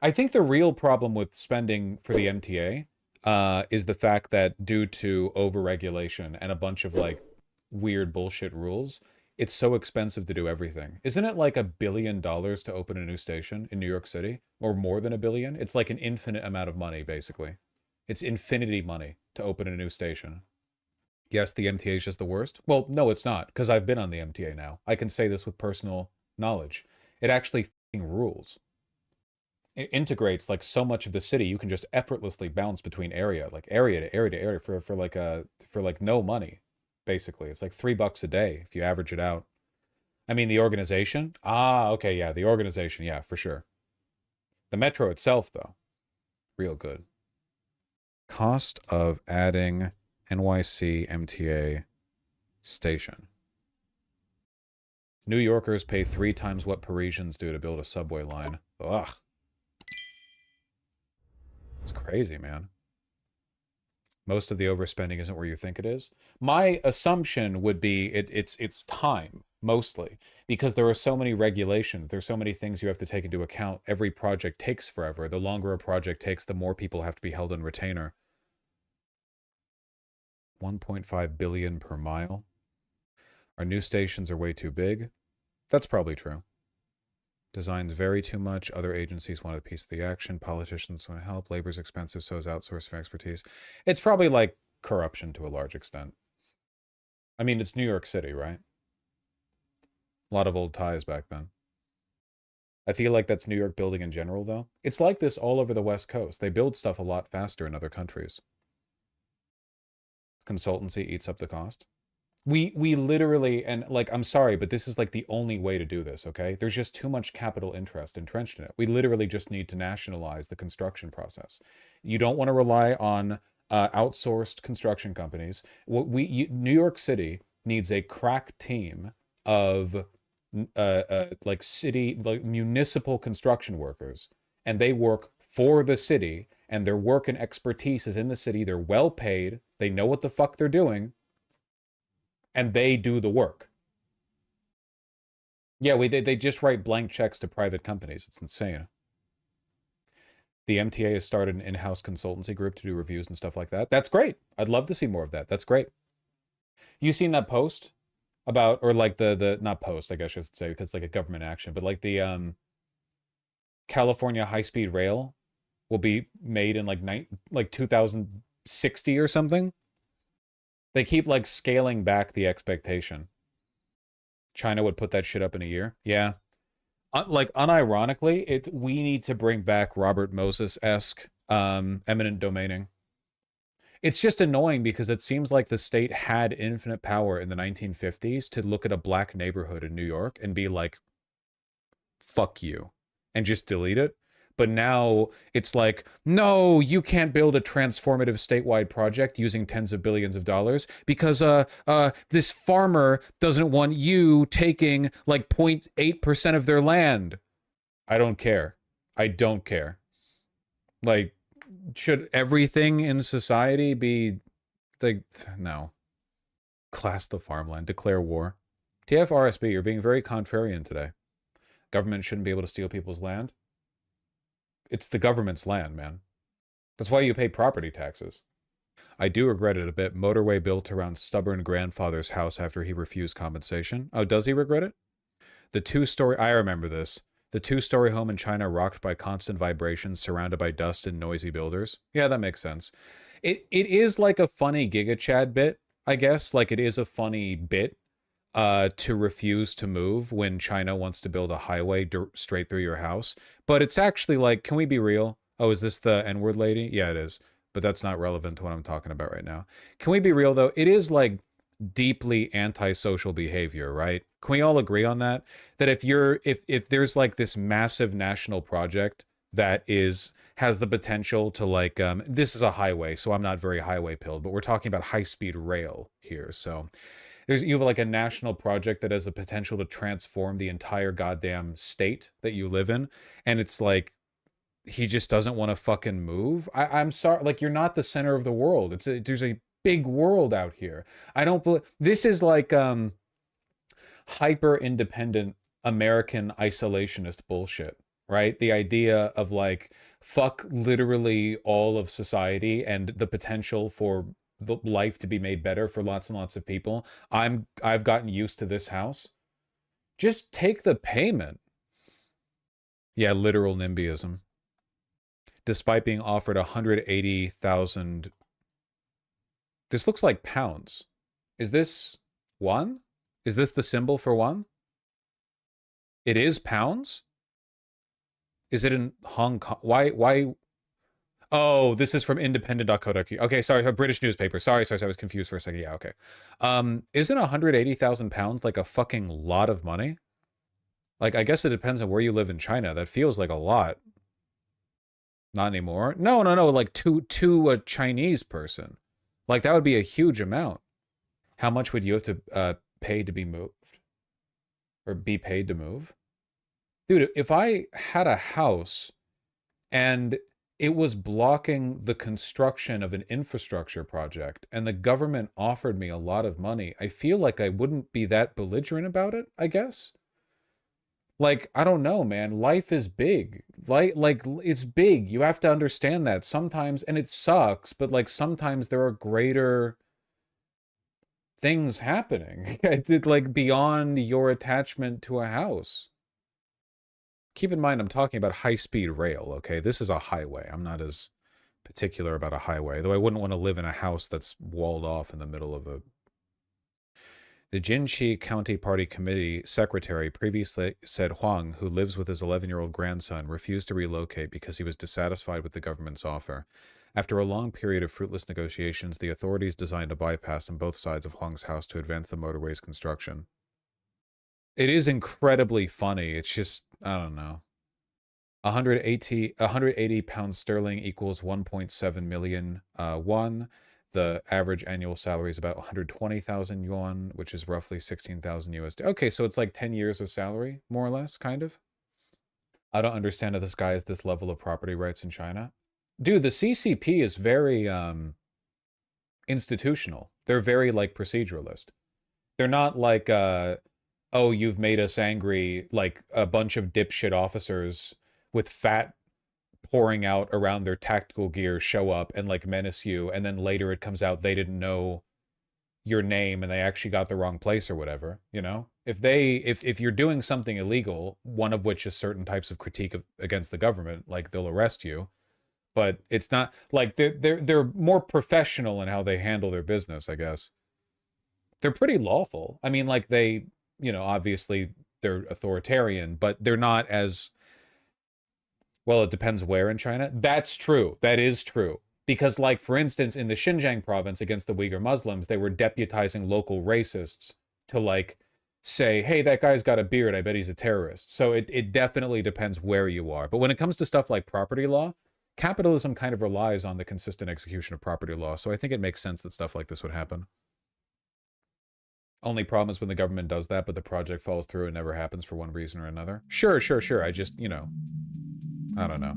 I think the real problem with spending for the MTA is the fact that due to overregulation and a bunch of like weird bullshit rules, it's so expensive to do everything. Isn't it like $1 billion to open a new station in New York City? Or more than $1 billion? It's like an infinite amount of money, basically. It's infinity money to open a new station. Yes, the MTA is just the worst. Well, no, it's not, because I've been on the MTA now. I can say this with personal knowledge. It actually fucking rules. It integrates like so much of the city. You can just effortlessly bounce between area, like area to area to area for like no money, basically. It's like $3 a day if you average it out. I mean, the organization. Ah, okay, yeah, the organization, yeah, for sure. The metro itself, though, real good. Cost of adding NYC MTA station. New Yorkers pay 3 times what Parisians do to build a subway line. Ugh. It's crazy, man. Most of the overspending isn't where you think it is. My assumption would be it's time, mostly, because there are so many regulations. There's so many things you have to take into account. Every project takes forever. The longer a project takes, the more people have to be held in retainer. 1.5 billion per mile. Our new stations are way too big. That's probably true. Designs vary too much. Other agencies want a piece of the action. Politicians want to help. Labor's expensive, so is outsourcing expertise. It's probably like corruption to a large extent. I mean, it's New York City, right? A lot of old ties back then. I feel like that's New York building in general, though. It's like this all over the West Coast. They build stuff a lot faster in other countries. Consultancy eats up the cost. We literally, and like, I'm sorry, but this is like the only way to do this, okay? There's just too much capital interest entrenched in it. We literally just need to nationalize the construction process. You don't want to rely on outsourced construction companies. New York City needs a crack team of like city, like municipal construction workers, and they work for the city, and their work and expertise is in the city. They're well paid. They know what the fuck they're doing. And they do the work. Yeah, they just write blank checks to private companies. It's insane. The MTA has started an in-house consultancy group to do reviews and stuff like that. That's great. I'd love to see more of that. That's great. You seen that post about, or like the not post, I guess I should say, because it's like a government action, but like the California high-speed rail will be made in like 2060 or something. They keep like scaling back the expectation. China would put that shit up in a year. Yeah. Like unironically, we need to bring back Robert Moses-esque eminent domaining. It's just annoying because it seems like the state had infinite power in the 1950s to look at a black neighborhood in New York and be like, fuck you, and just delete it. But now it's like, no, you can't build a transformative statewide project using tens of billions of dollars because this farmer doesn't want you taking like 0.8% of their land. I don't care. I don't care. Like, should everything in society be like, no. Class the farmland. Declare war. TFRSB, you're being very contrarian today. Government shouldn't be able to steal people's land. It's the government's land, man. That's why you pay property taxes. I do regret it a bit. Motorway built around stubborn grandfather's house after he refused compensation. Oh, does he regret it? The two-story... I remember this. The two-story home in China rocked by constant vibrations, surrounded by dust and noisy builders. Yeah, that makes sense. It is like a funny Giga Chad bit, I guess. Like, it is a funny bit to refuse to move when China wants to build a highway straight through your house. But it's actually like, can we be real? Oh, is this the N-word lady? Yeah, it is. But that's not relevant to what I'm talking about right now. Can we be real, though? It is like deeply antisocial behavior, right? Can we all agree on that? That if there's like this massive national project that has the potential to like, this is a highway, so I'm not very highway pilled, but we're talking about high-speed rail here, so... you have like a national project that has the potential to transform the entire goddamn state that you live in. And it's like, he just doesn't want to fucking move. I'm sorry. Like, you're not the center of the world. There's a big world out here. I don't believe this is like, hyper independent American isolationist bullshit. right? The idea of like, fuck literally all of society and the potential for the life to be made better for lots and lots of people. I've gotten used to this house. Just take the payment. Yeah, literal NIMBYism. Despite being offered 180,000. This looks like pounds. Is this one? Is this the symbol for one? It is pounds? Is it in Hong Kong? Why? Oh, this is from independent.co.uk. Okay, sorry, a British newspaper. Sorry, I was confused for a second. Yeah, okay. Isn't 180,000 pounds like a fucking lot of money? Like, I guess it depends on where you live in China. That feels like a lot. Not anymore. No, like to a Chinese person. Like, that would be a huge amount. How much would you have to pay to be moved? Or be paid to move? Dude, if I had a house and it was blocking the construction of an infrastructure project and the government offered me a lot of money, I feel like I wouldn't be that belligerent about it, I guess. Like, I don't know, man. Life is big. Like it's big. You have to understand that sometimes, and it sucks, but like sometimes there are greater things happening. It's like beyond your attachment to a house. Keep in mind, I'm talking about high-speed rail, okay? This is a highway. I'm not as particular about a highway, though I wouldn't want to live in a house that's walled off in the middle of a... The Jinshi County Party Committee secretary previously said Huang, who lives with his 11-year-old grandson, refused to relocate because he was dissatisfied with the government's offer. After a long period of fruitless negotiations, the authorities designed a bypass on both sides of Huang's house to advance the motorway's construction. It is incredibly funny. It's just, I don't know. 180 pounds sterling equals 1.7 million won. The average annual salary is about 120,000 yuan, which is roughly 16,000 USD. Okay, so it's like 10 years of salary, more or less, kind of. I don't understand how this guy has this level of property rights in China. Dude, the CCP is very institutional. They're very like proceduralist. They're not like oh, you've made us angry, like a bunch of dipshit officers with fat pouring out around their tactical gear show up and like menace you, and then later it comes out they didn't know your name and they actually got the wrong place or whatever, you know? If you're doing something illegal, one of which is certain types of critique against the government, like they'll arrest you. But it's not like they're more professional in how they handle their business, I guess. They're pretty lawful. I mean, like they, you know, obviously they're authoritarian, but they're not as... Well, it depends where in China. That's true. That is true. Because, like, for instance, in the Xinjiang province against the Uyghur Muslims, they were deputizing local racists to, like, say, hey, that guy's got a beard, I bet he's a terrorist. So it definitely depends where you are. But when it comes to stuff like property law, capitalism kind of relies on the consistent execution of property law. So I think it makes sense that stuff like this would happen. Only problem is when the government does that, but the project falls through and never happens for one reason or another. Sure. I just, you know, I don't know.